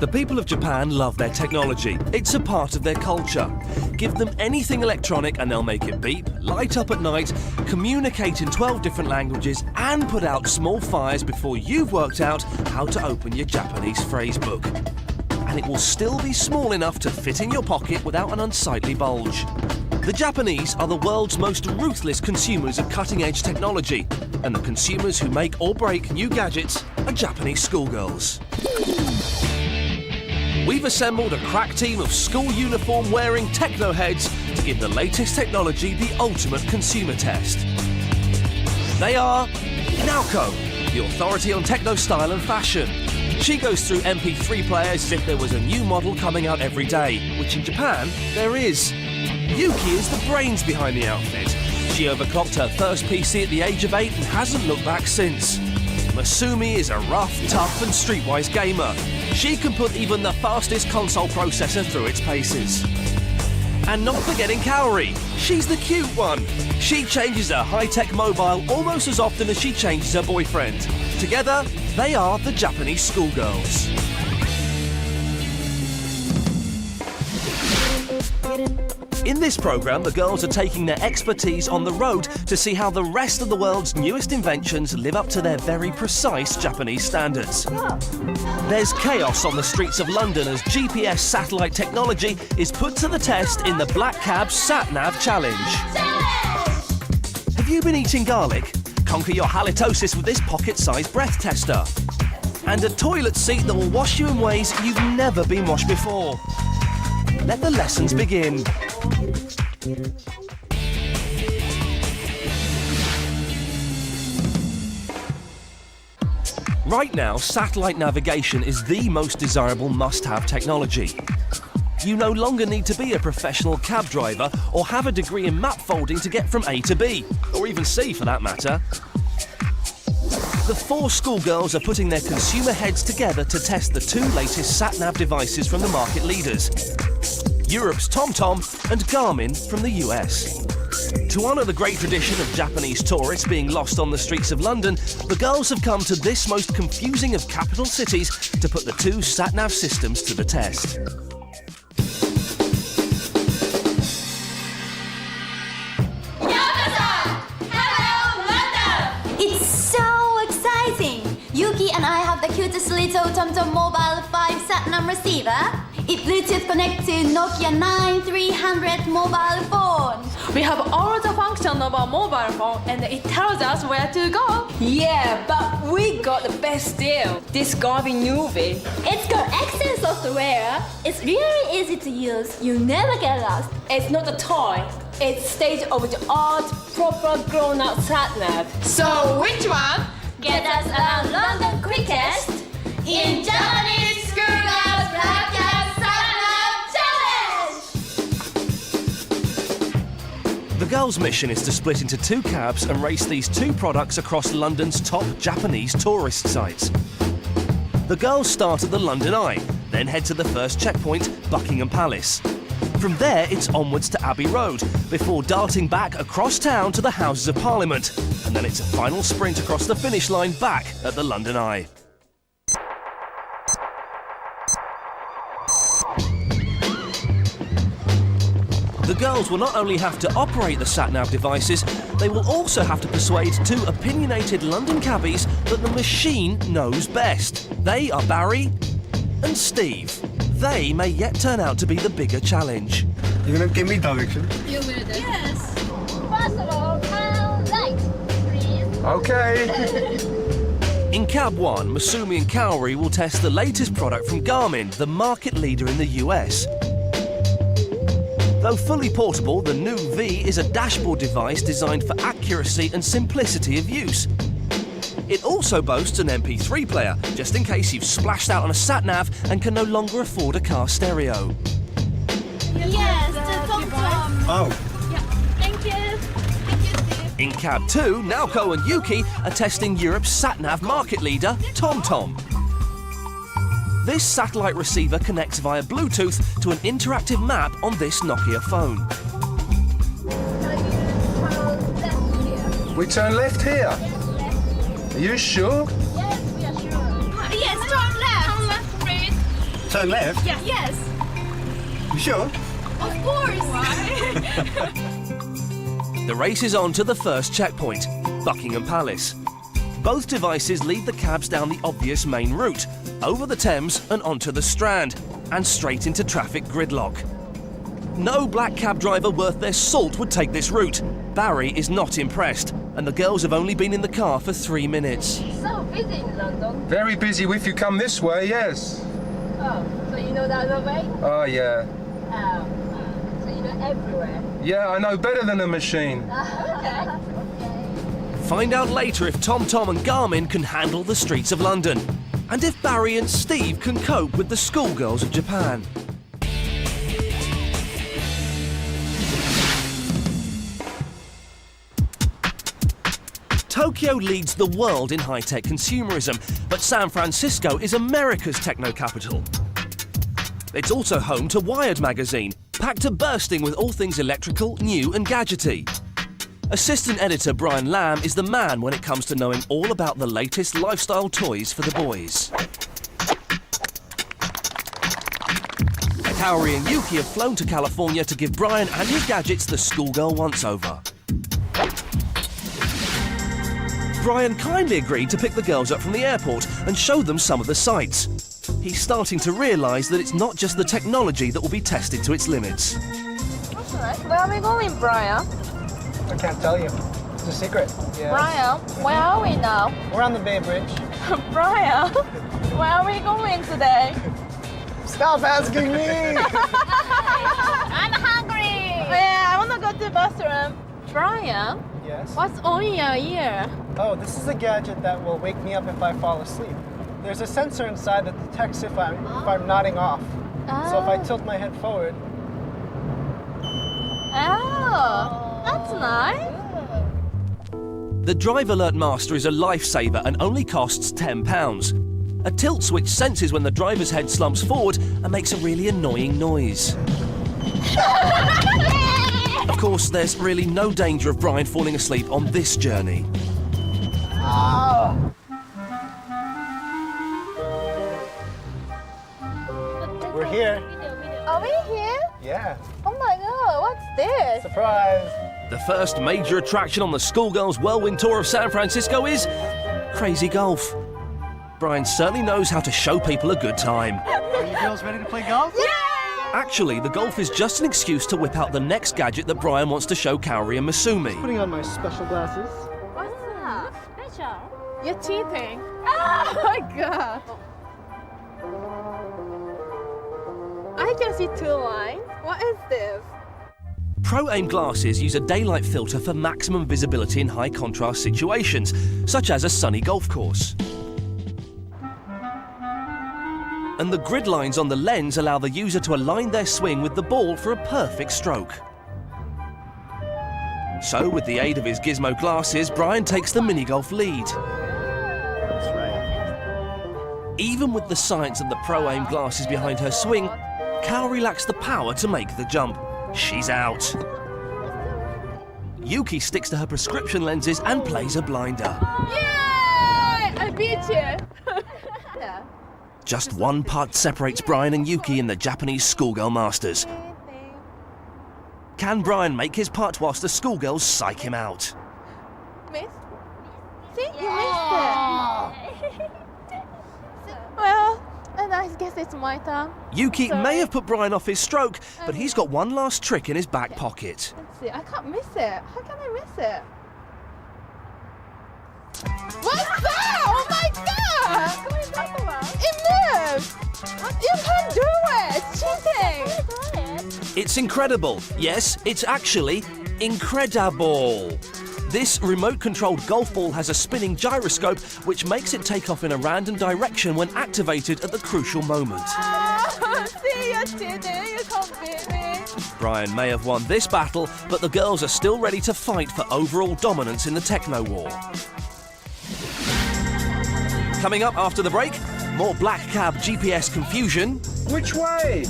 The people of Japan love their technology. It's a part of their culture. Give them anything electronic and they'll make it beep, light up at night, communicate in 12 different languages and put out small fires before you've worked out how to open your Japanese phrase book. And it will still be small enough to fit in your pocket without an unsightly bulge. The Japanese are the world's most ruthless consumers of cutting-edge technology, and the consumers who make or break new gadgets are Japanese schoolgirls. We've assembled a crack team of school uniform-wearing techno-heads to give the latest technology the ultimate consumer test. They are Naoko, the authority on techno style and fashion. She goes through MP3 players as if there was a new model coming out every day, which in Japan, there is. Yuki is the brains behind the outfit. She overclocked her first PC at the age of 8 and hasn't looked back since. Masumi is a rough, tough and streetwise gamer. She can put even the fastest console processor through its paces. And not forgetting Kaori, she's the cute one. She changes her high-tech mobile almost as often as she changes her boyfriend. Together, they are the Japanese schoolgirls. In this programme, the girls are taking their expertise on the road to see how the rest of the world's newest inventions live up to their very precise Japanese standards. There's chaos on the streets of London as GPS satellite technology is put to the test in the Black Cab Satnav Challenge. Have you been eating garlic? Conquer your halitosis with this pocket-sized breath tester. And a toilet seat that will wash you in ways you've never been washed before. Let the lessons begin. Right now, satellite navigation is the most desirable must-have technology. You no longer need to be a professional cab driver or have a degree in map folding to get from A to B, or even C for that matter. The 4 schoolgirls are putting their consumer heads together to test the 2 latest satnav devices from the market leaders. Europe's TomTom and Garmin from the US. To honour the great tradition of Japanese tourists being lost on the streets of London, the girls have come to this most confusing of capital cities to put the 2 satnav systems to the test. It's so exciting! Yuki and I have the cutest little TomTom Mobile 5 satnav receiver. It Bluetooth connects to Nokia 9300 mobile phone. We have all the functions of our mobile phone and it tells us where to go. Yeah, but we got the best deal. This Garmin Nuvi. It's got excellent software. It's really easy to use. You never get lost. It's not a toy. It's state-of-the-art, proper grown-up satnav. So which one? Get us around London quickest in Japanese Schoolgirls Black Cab Satnav Challenge! The girls' mission is to split into 2 cabs and race these 2 products across London's top Japanese tourist sites. The girls start at the London Eye, then head to the first checkpoint, Buckingham Palace. From there, it's onwards to Abbey Road, before darting back across town to the Houses of Parliament. And then it's a final sprint across the finish line back at the London Eye. The girls will not only have to operate the satnav devices, they will also have to persuade 2 opinionated London cabbies that the machine knows best. They are Barry and Steve. They may yet turn out to be the bigger challenge. You're gonna give me direction? You will do. Yes. First of all, turn right, please. Okay. In Cab 1, Masumi and Kaori will test the latest product from Garmin, the market leader in the US. Though fully portable, the new V is a dashboard device designed for accuracy and simplicity of use. It also boasts an MP3 player, just in case you've splashed out on a sat-nav and can no longer afford a car stereo. Yes, the TomTom. Oh. Yeah, thank you. Thank you, Steve. In Cab 2, Naoko and Yuki are testing Europe's sat-nav market leader, TomTom. This satellite receiver connects via Bluetooth to an interactive map on this Nokia phone. We turn left here. Are you sure? Yes, we are sure. Yes, turn left. Turn left, please. Turn left? Yeah. Yes. You sure? Of course. The race is on to the first checkpoint, Buckingham Palace. Both devices lead the cabs down the obvious main route, over the Thames and onto the Strand, and straight into traffic gridlock. No black cab driver worth their salt would take this route. Barry is not impressed, and the girls have only been in the car for 3 minutes. So busy in London. Very busy if you come this way, yes. Oh, so you know the other way? Oh, yeah. So you know everywhere. Yeah, I know better than a machine. Okay. Find out later if Tom and Garmin can handle the streets of London, and if Barry and Steve can cope with the schoolgirls of Japan. Tokyo leads the world in high-tech consumerism, but San Francisco is America's techno capital. It's also home to Wired magazine, packed to bursting with all things electrical, new and gadgety. Assistant editor Brian Lamb is the man when it comes to knowing all about the latest lifestyle toys for the boys. Kaori and Yuki have flown to California to give Brian and his gadgets the schoolgirl once-over. Brian kindly agreed to pick the girls up from the airport and show them some of the sights. He's starting to realise that it's not just the technology that will be tested to its limits. That's all right. Where are we going, Brian? I can't tell you. It's a secret. Yeah. Brian, where are we now? We're on the Bay Bridge. Brian, where are we going today? Stop asking me! I'm hungry. Yeah, I want to go to the bathroom. Brian, Yes? what's on your ear? Oh, this is a gadget that will wake me up if I fall asleep. There's a sensor inside that detects if I'm nodding off. So if I tilt my head forward... Oh, that's nice. The Drive Alert Master is a lifesaver and only costs £10. A tilt switch senses when the driver's head slumps forward and makes a really annoying noise. Of course, there's really no danger of Brian falling asleep on this journey. We're here. Are we here? Yeah. Oh my god, what's this? Surprise! The first major attraction on the Schoolgirls Whirlwind Tour of San Francisco is Crazy Golf. Brian certainly knows how to show people a good time. Are you girls ready to play golf? Actually, the golf is just an excuse to whip out the next gadget that Brian wants to show Kaori and Masumi. Putting on my special glasses. What's that? Special. You're cheating. Oh my god. I can see 2 lines. What is this? Pro-Aim glasses use a daylight filter for maximum visibility in high-contrast situations, such as a sunny golf course. And the grid lines on the lens allow the user to align their swing with the ball for a perfect stroke. So, with the aid of his gizmo glasses, Brian takes the mini-golf lead. That's right. Even with the science of the Pro-Aim glasses behind her swing, Kaori lacks the power to make the jump. She's out. Yuki sticks to her prescription lenses and plays a blinder. Yay! I beat you. Yeah. Just one putt separates Brian and Yuki in the Japanese Schoolgirl Masters. Can Brian make his putt whilst the schoolgirls psych him out? Miss? See? You missed it. Well, and I guess it's my turn. Yuki Sorry. may have put Brian off his stroke, but he's got one last trick in his back pocket. Let's see. I can't miss it. How can I miss it? What's that? Oh my god! What are you talking about? It moves! You can't do it! It's cheating! It's incredible. Yes, it's actually incredible. This remote-controlled golf ball has a spinning gyroscope which makes it take off in a random direction when activated at the crucial moment. Oh, see, you're cheating. You can't beat me. Brian may have won this battle, but the girls are still ready to fight for overall dominance in the techno war. Coming up after the break, more black cab GPS confusion, Which way?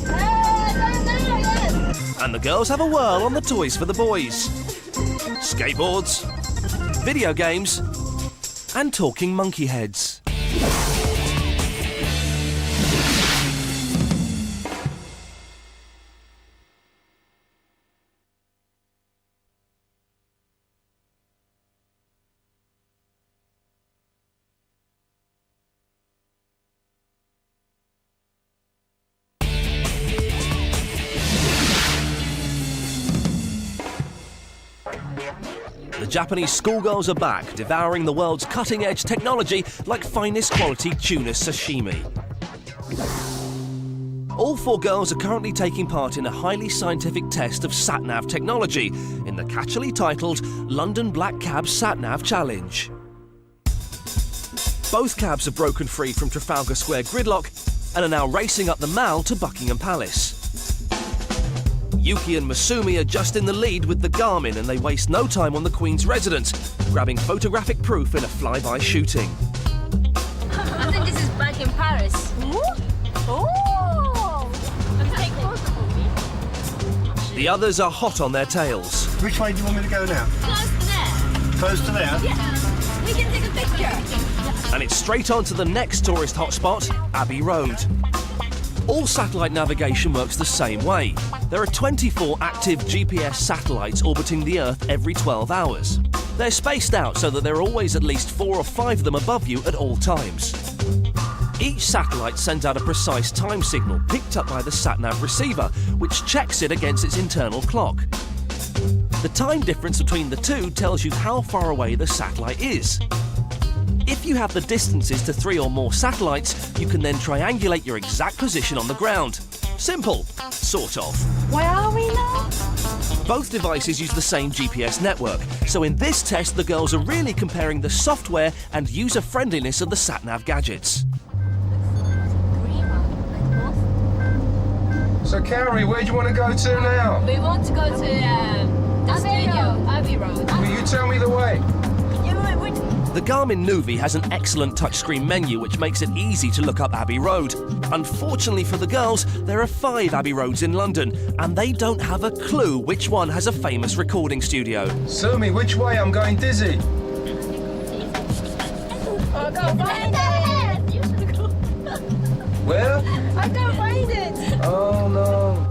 and the girls have a whirl on the toys for the boys. Skateboards, video games, and talking monkey heads. The Japanese schoolgirls are back, devouring the world's cutting-edge technology like finest quality tuna sashimi. All 4 girls are currently taking part in a highly scientific test of satnav technology in the catchily titled London Black Cab Satnav Challenge. Both cabs have broken free from Trafalgar Square gridlock and are now racing up the Mall to Buckingham Palace. Yuki and Masumi are just in the lead with the Garmin, and they waste no time on the Queen's residence, grabbing photographic proof in a flyby shooting. I think this is back in Paris. Take photos of me. The others are hot on their tails. Which way do you want me to go now? Close to there. Close to there? Yeah. We can take a picture. And it's straight on to the next tourist hotspot, Abbey Road. All satellite navigation works the same way. There are 24 active GPS satellites orbiting the Earth every 12 hours. They're spaced out so that there are always at least 4 or 5 of them above you at all times. Each satellite sends out a precise time signal picked up by the satnav receiver, which checks it against its internal clock. The time difference between the two tells you how far away the satellite is. If you have the distances to 3 or more satellites, you can then triangulate your exact position on the ground. Simple, sort of. Where are we now? Both devices use the same GPS network, so in this test the girls are really comparing the software and user-friendliness of the satnav gadgets. So, Carrie, where do you want to go to now? We want to go to the studio, Abbey Road. Will you tell me the way? The Garmin Nuvi has an excellent touchscreen menu which makes it easy to look up Abbey Road. Unfortunately for the girls, there are 5 Abbey Roads in London, and they don't have a clue which one has a famous recording studio. Sumi, which way? I'm going dizzy. I can't find it! Where? I can't find it! Oh, no.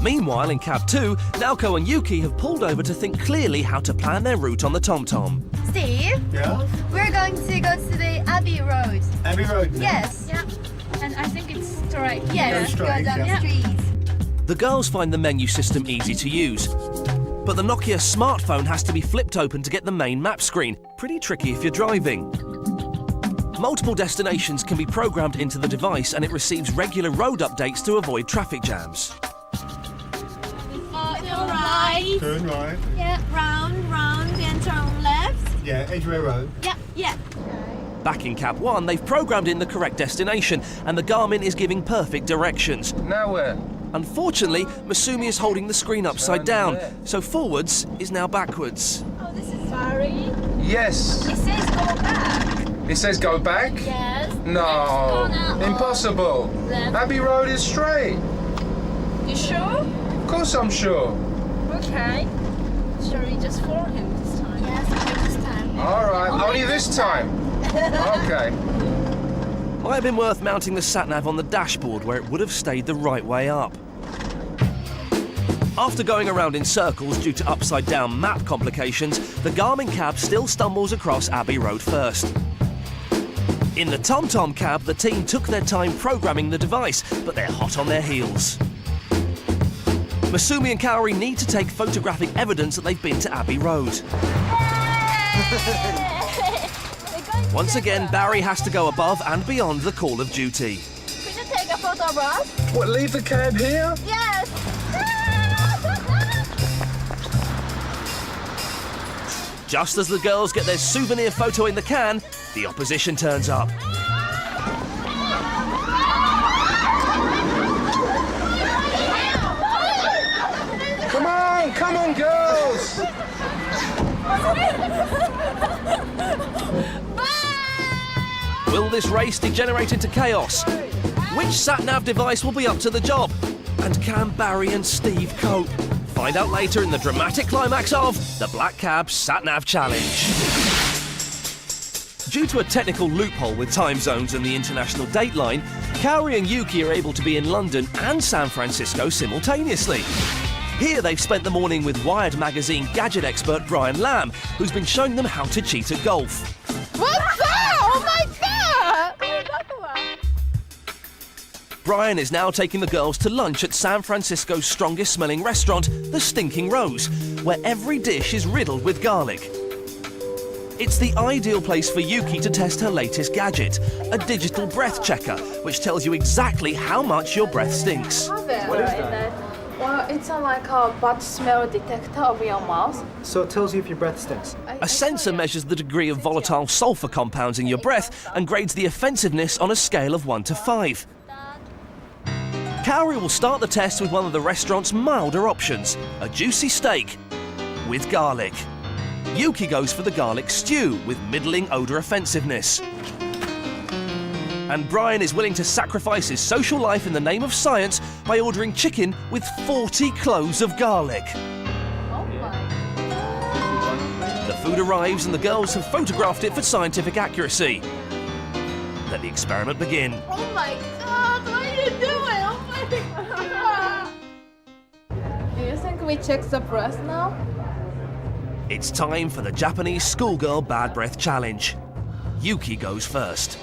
Meanwhile, in cab 2, Naoko and Yuki have pulled over to think clearly how to plan their route on the TomTom. Steve, Yeah? we're going to go to the Abbey Road. Abbey Road now? Yes. Yeah. And I think it's straight. Yes, Go straight, down yeah. the street. The girls find the menu system easy to use, but the Nokia smartphone has to be flipped open to get the main map screen. Pretty tricky if you're driving. Multiple destinations can be programmed into the device, and it receives regular road updates to avoid traffic jams. Right. Turn right. Yeah, round, then turn left. Yeah, Edgware Road. Yeah. Back in cab 1, they've programmed in the correct destination, and the Garmin is giving perfect directions. Now where? Unfortunately, Masumi is holding the screen upside down, so forwards is now backwards. Oh, this is sorry. Yes. It says go back. It says go back? Yes. No. Next Impossible. left. Abbey Road is straight. You sure? Of course I'm sure. Okay. Shall we just follow him this time? Yes, this time. All right, only this time. Okay. Might have been worth mounting the satnav on the dashboard where it would have stayed the right way up. After going around in circles due to upside-down map complications, the Garmin cab still stumbles across Abbey Road first. In the TomTom cab, the team took their time programming the device, but they're hot on their heels. Masumi and Kaori need to take photographic evidence that they've been to Abbey Road. Once again, Barry has to go above and beyond the call of duty. Could you take a photo of us? What, leave the cab here? Yes. Just as the girls get their souvenir photo in the can, the opposition turns up. Come on, girls! Will this race degenerate into chaos? Which satnav device will be up to the job? And can Barry and Steve cope? Find out later in the dramatic climax of the Black Cab Satnav Challenge. Due to a technical loophole with time zones and the international dateline, Kaori and Yuki are able to be in London and San Francisco simultaneously. Here they've spent the morning with Wired magazine gadget expert Brian Lamb, who's been showing them how to cheat at golf. What's that? Oh my god! Brian is now taking the girls to lunch at San Francisco's strongest smelling restaurant, the Stinking Rose, where every dish is riddled with garlic. It's the ideal place for Yuki to test her latest gadget, a digital breath checker, which tells you exactly how much your breath stinks. What is that? Well, it's like a bad smell detector of your mouth. So it tells you if your breath stinks. A sensor measures the degree of volatile sulfur compounds in your breath and grades the offensiveness on a scale of 1 to 5. Kaori will start the test with one of the restaurant's milder options, a juicy steak with garlic. Yuki goes for the garlic stew with middling odour offensiveness. And Brian is willing to sacrifice his social life in the name of science by ordering chicken with 40 cloves of garlic. The food arrives and the girls have photographed it for scientific accuracy. Let the experiment begin. Oh my god, what are you doing? Oh my god. Do you think we check the breath now? It's time for the Japanese schoolgirl bad breath challenge. Yuki goes first.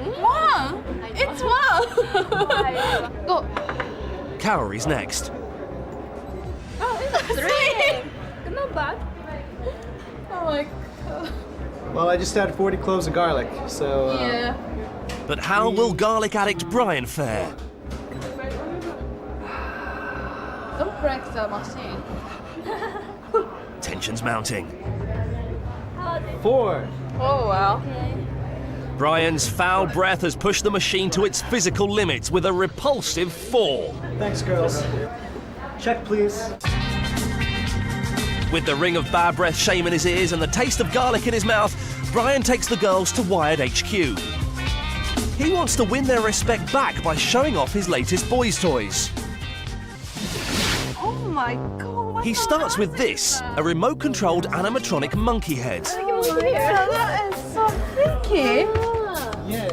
One! It's one! Go. Kaori's next. Three! Not bad. Oh my god. Well, I just had 40 cloves of garlic, so... Yeah. But how will garlic addict Brian fare? Don't break the machine. Tension's mounting. 4. Oh well. Brian's foul breath has pushed the machine to its physical limits with a repulsive 4. Thanks, girls. Check, please. With the ring of bad breath shame in his ears and the taste of garlic in his mouth, Brian takes the girls to Wired HQ. He wants to win their respect back by showing off his latest boys' toys. Oh my god. He starts with this, a remote-controlled animatronic monkey head. That is so freaky.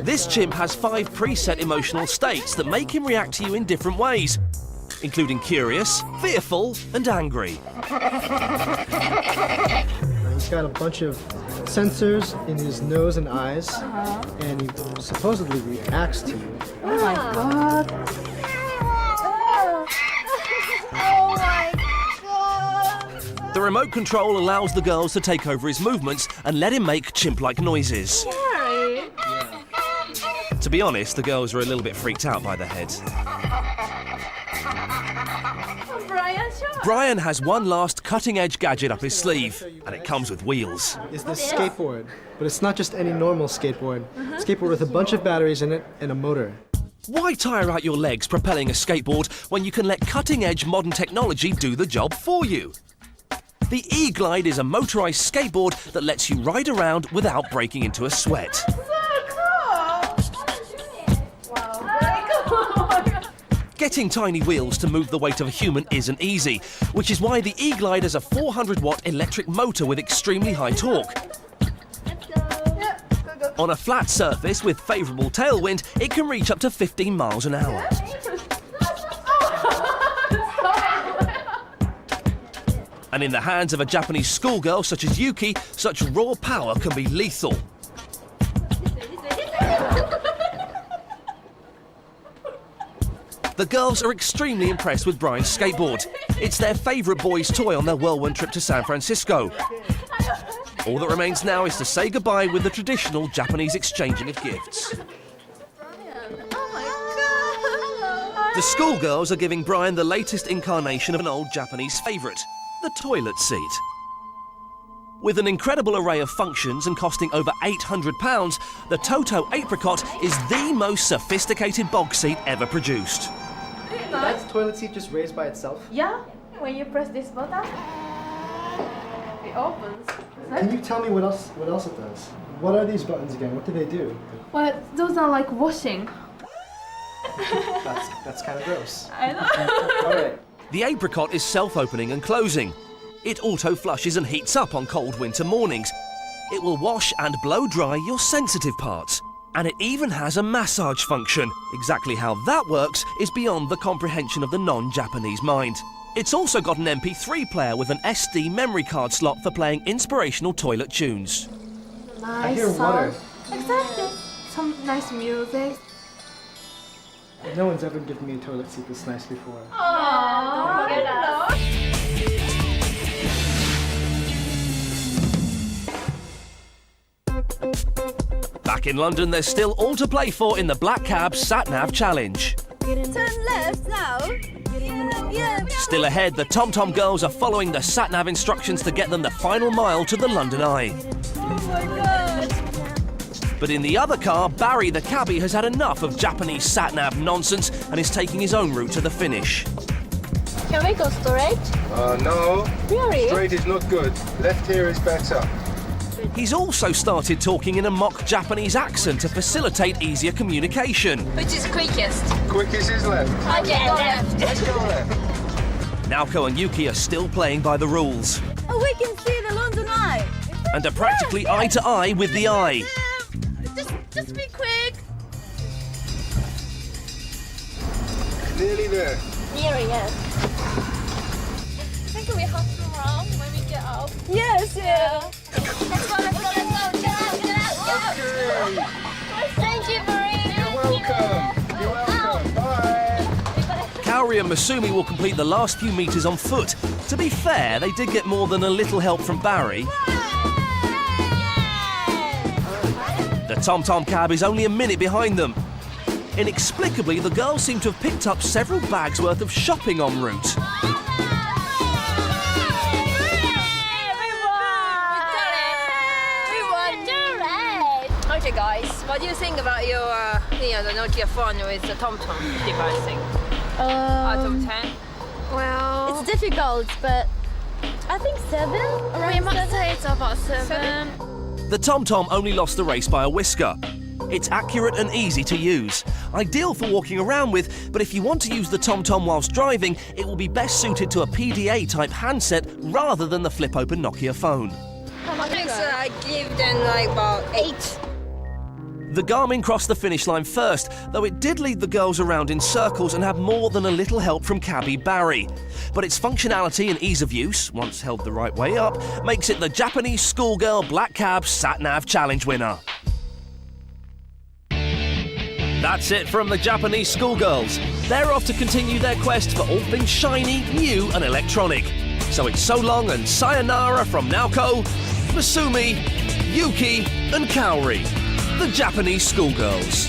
This chimp has 5 preset emotional states that make him react to you in different ways, including curious, fearful, and angry. He's got a bunch of sensors in his nose and eyes, and he supposedly reacts to you. Oh my god. Oh my god. The remote control allows the girls to take over his movements and let him make chimp-like noises. Sorry. To be honest, the girls are a little bit freaked out by the head. Brian, sure. Brian has one last cutting-edge gadget up his sleeve, and it comes with wheels. Is this skateboard, but it's not just any normal skateboard. Skateboard with a bunch of batteries in it and a motor. Why tire out your legs propelling a skateboard when you can let cutting-edge modern technology do the job for you? The E-Glide is a motorized skateboard that lets you ride around without breaking into a sweat. So cool. Wow, very cool. Getting tiny wheels to move the weight of a human isn't easy, which is why the E-Glide has a 400-watt electric motor with extremely high torque. On a flat surface with favourable tailwind, it can reach up to 15 miles an hour. And in the hands of a Japanese schoolgirl such as Yuki, such raw power can be lethal. The girls are extremely impressed with Brian's skateboard. It's their favourite boys' toy on their whirlwind trip to San Francisco. All that remains now is to say goodbye with the traditional Japanese exchanging of gifts. The schoolgirls are giving Brian the latest incarnation of an old Japanese favourite, the toilet seat. With an incredible array of functions and costing over £800, the Toto Apricot is the most sophisticated bog seat ever produced. That's the toilet seat just raised by itself? Yeah, when you press this button, it opens. Can you tell me what else it does? What are these buttons again? What do they do? Well, those are like washing. That's kind of gross. I know. All right. The Apricot is self-opening and closing. It auto-flushes and heats up on cold winter mornings. It will wash and blow dry your sensitive parts. And it even has a massage function. Exactly how that works is beyond the comprehension of the non-Japanese mind. It's also got an MP3 player with an SD memory card slot for playing inspirational toilet tunes. Nice I hear water. Exactly. Some nice music. No one's ever given me a toilet seat this nice before. Aww, don't forget us. Back in London, there's still all to play for in the Black Cab satnav challenge. Turn left now. Yeah. Still ahead, the TomTom girls are following the satnav instructions to get them the final mile to the London Eye. Oh my god. But in the other car, Barry the cabbie has had enough of Japanese satnav nonsense and is taking his own route to the finish. Can we go straight? No. Really? Straight is not good. Left here is better. He's also started talking in a mock Japanese accent to facilitate easier communication. Which is quickest? Quickest is left. Okay, left. Let's go left. Naoko and Yuki are still playing by the rules Oh, we can see the London Eye. and are practically eye to eye with the eye. Just be quick. Nearly there. Nearly, yes. I think we have to run when we get out. Yes, yeah. Let's go, let's go, let's go. Get out, get out, get out. Okay. Thank you, Marie. You're welcome. You're welcome. Bye. Kaori and Masumi will complete the last few metres on foot. To be fair, they did get more than a little help from Barry. The TomTom cab is only a minute behind them. Inexplicably, the girls seem to have picked up several bags worth of shopping en route. Okay, guys, what do you think about your, the Nokia phone with the TomTom device thing? Out of 10? Well, it's difficult, but I think 7. We must say it's about 7. The TomTom only lost the race by a whisker. It's accurate and easy to use. Ideal for walking around with, but if you want to use the TomTom whilst driving, it will be best suited to a PDA-type handset rather than the flip-open Nokia phone. I think so. I give them like about 8. The Garmin crossed the finish line first, though it did lead the girls around in circles and had more than a little help from cabbie Barry. But its functionality and ease of use, once held the right way up, makes it the Japanese schoolgirl Black Cab satnav challenge winner. That's it from the Japanese schoolgirls. They're off to continue their quest for all things shiny, new and electronic. So it's so long and sayonara from Naoko, Masumi, Yuki and Kaori, the Japanese schoolgirls.